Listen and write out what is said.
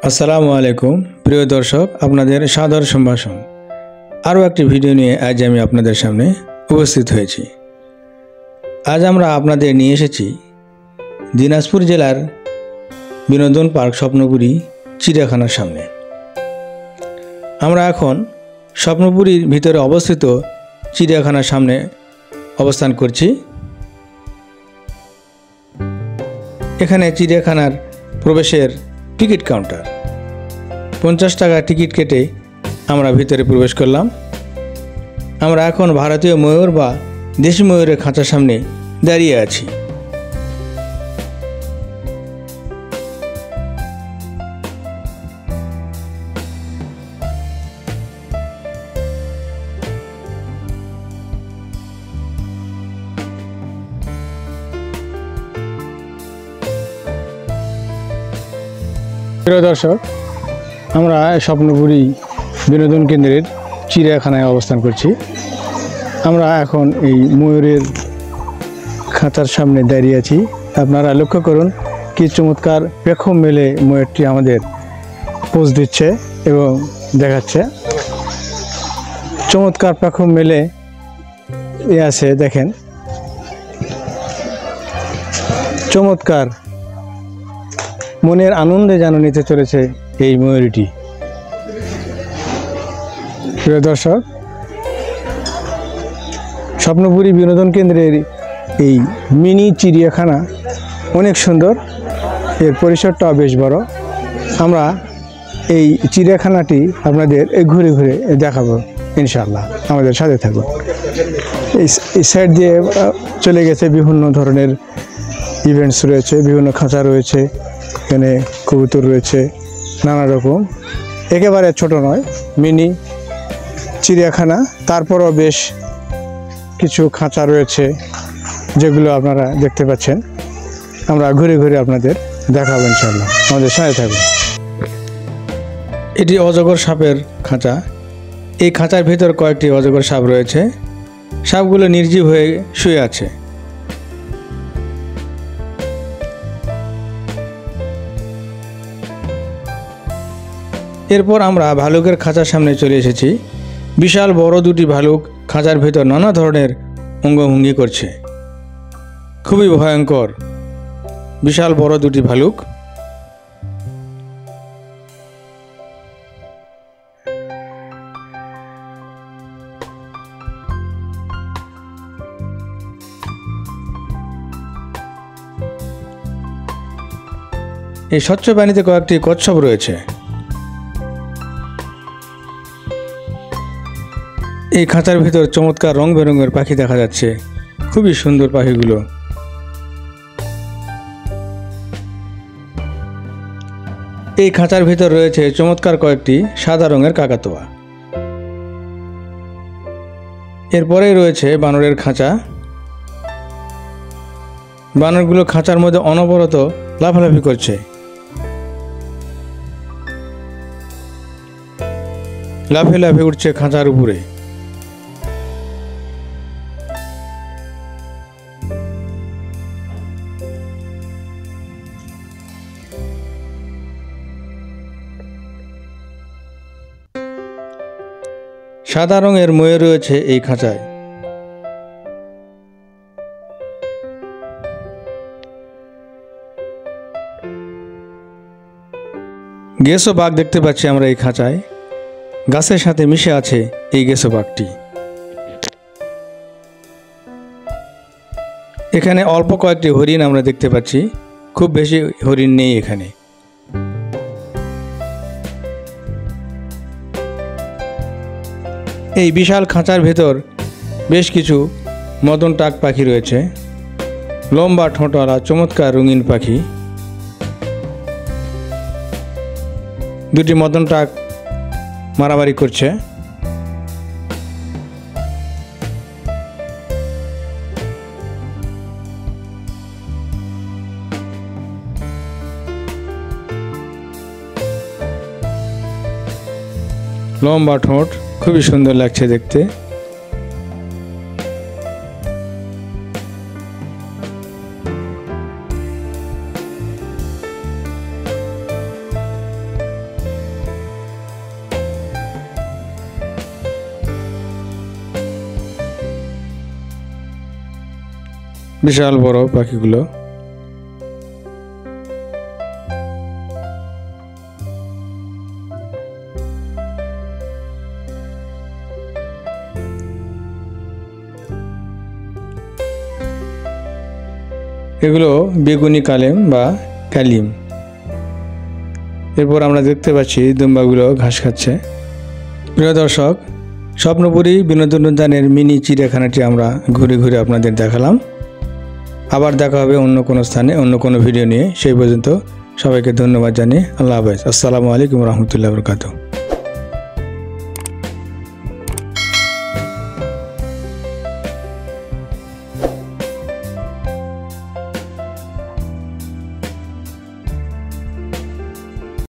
আসসালামু আলাইকুম প্রিয় দর্শক, আপনাদের সাদর সম্ভাষণ। আরও একটি ভিডিও নিয়ে আজ আমি আপনাদের সামনে উপস্থিত হয়েছি। আজ আমরা আপনাদের নিয়ে এসেছি দিনাজপুর জেলার বিনোদন পার্ক স্বপ্নপুরী চিড়িয়াখানার সামনে। আমরা এখন স্বপ্নপুরীর ভিতরে অবস্থিত চিড়িয়াখানার সামনে অবস্থান করছি। এখানে চিড়িয়াখানার প্রবেশের টিকিট কাউন্টার, 50 টাকা টিকিট কেটে আমরা ভিতরে প্রবেশ করলাম। আমরা এখন ভারতীয় ময়ূর বা দেশি ময়ূরের খাঁচার সামনে দাঁড়িয়ে আছি। প্রিয় দর্শক, আমরা স্বপ্নপুরী বিনোদন কেন্দ্রের চিড়িয়াখানায় অবস্থান করছি। আমরা এখন এই ময়ূরের খাঁচার সামনে দাঁড়িয়ে আছি। আপনারা লক্ষ্য করুন কি চমৎকার পেখম মেলে ময়ূরটি আমাদের পোজ দিচ্ছে এবং দেখাচ্ছে। চমৎকার পেখম মেলে আছে, দেখেন চমৎকার, মনের আনন্দে যেন নিতে চলেছে এই ময়ূরটি। প্রিয় দর্শক, স্বপ্নপুরী বিনোদন কেন্দ্রের এই মিনি চিড়িয়াখানা অনেক সুন্দর, এর পরিসরটাও বেশ বড়। আমরা এই চিড়িয়াখানাটি আপনাদের ঘুরে ঘুরে দেখাবো ইনশাআল্লাহ, আমাদের সাথে থাকুন। এই সাইড দিয়ে চলে গেছে বিভিন্ন ধরনের ইভেন্টস রয়েছে, বিভিন্ন খাঁচা রয়েছে, এখানে কবুতর রয়েছে নানা রকম। একেবারে ছোট নয়, মিনি চিড়িয়াখানা, তারপরও বেশ কিছু খাঁচা রয়েছে যেগুলো আপনারা দেখতে পাচ্ছেন। আমরা ঘুরে ঘুরে আপনাদের দেখাবো ইনশাআল্লাহ, আমাদের সাথে থাকুন। এটি অজগর সাপের খাঁচা। এই খাঁচার ভিতর কয়েকটি অজগর সাপ রয়েছে। সাপগুলো নির্জীব হয়ে শুয়ে আছে। এরপর আমরা ভালুকের খাঁচার সামনে চলে এসেছি। বিশাল বড় দুটি ভালুক খাঁচার ভেতর নানা ধরনের অঙ্গভঙ্গি করছে। খুবই ভয়ঙ্কর বিশাল বড় দুটি ভালুক। এই স্বচ্ছ পানিতে কয়েকটি কচ্ছপ রয়েছে। এই খাঁচার ভিতর চমৎকার রং বেরঙের পাখি দেখা যাচ্ছে, খুবই সুন্দর পাখিগুলো। এই খাঁচার ভিতর রয়েছে চমৎকার কয়েকটি সাদা রঙের কাকাতুয়া। এরপরেই রয়েছে বানরের খাঁচা। বানরগুলো খাঁচার মধ্যে অনবরত লাফালাফি করছে। লাফে লাফে উঠছে খাঁচার উপরে। সাদা রঙের ময়ূর রয়েছে এই খাঁচায়। গেসো বাঘ দেখতে পাচ্ছি আমরা এই খাঁচায়। গাছের সাথে মিশে আছে এই গেসো বাঘটি। এখানে অল্প কয়েকটি হরিণ আমরা দেখতে পাচ্ছি, খুব বেশি হরিণ নেই এখানে। এই বিশাল খাঁচার ভেতর বেশ কিছু মদন টাক পাখি রয়েছে, লম্বা ঠোঁটওয়ালা চমৎকার রঙিন পাখি। দুটি মদন টাক মারামারি করছে। লম্বা ঠোঁট, খুবই সুন্দর লাগছে দেখতে। বিশাল বড় পাখিগুলো। এগুলো বেগুনি কালেম বা কালিম। এরপর আমরা দেখতে পাচ্ছি দুম্বাগুলো ঘাস খাচ্ছে। প্রিয় দর্শক, স্বপ্নপুরী বিনোদন উদ্যানের মিনি চিড়িয়াখানাটি আমরা ঘুরে ঘুরে আপনাদের দেখালাম। আবার দেখা হবে অন্য কোনো স্থানে অন্য কোনো ভিডিও নিয়ে। সেই পর্যন্ত সবাইকে ধন্যবাদ জানিয়ে আল্লাহ হাফেজ। আসসালামু আলাইকুম রহমতুল্লাহ বরকাতুহু।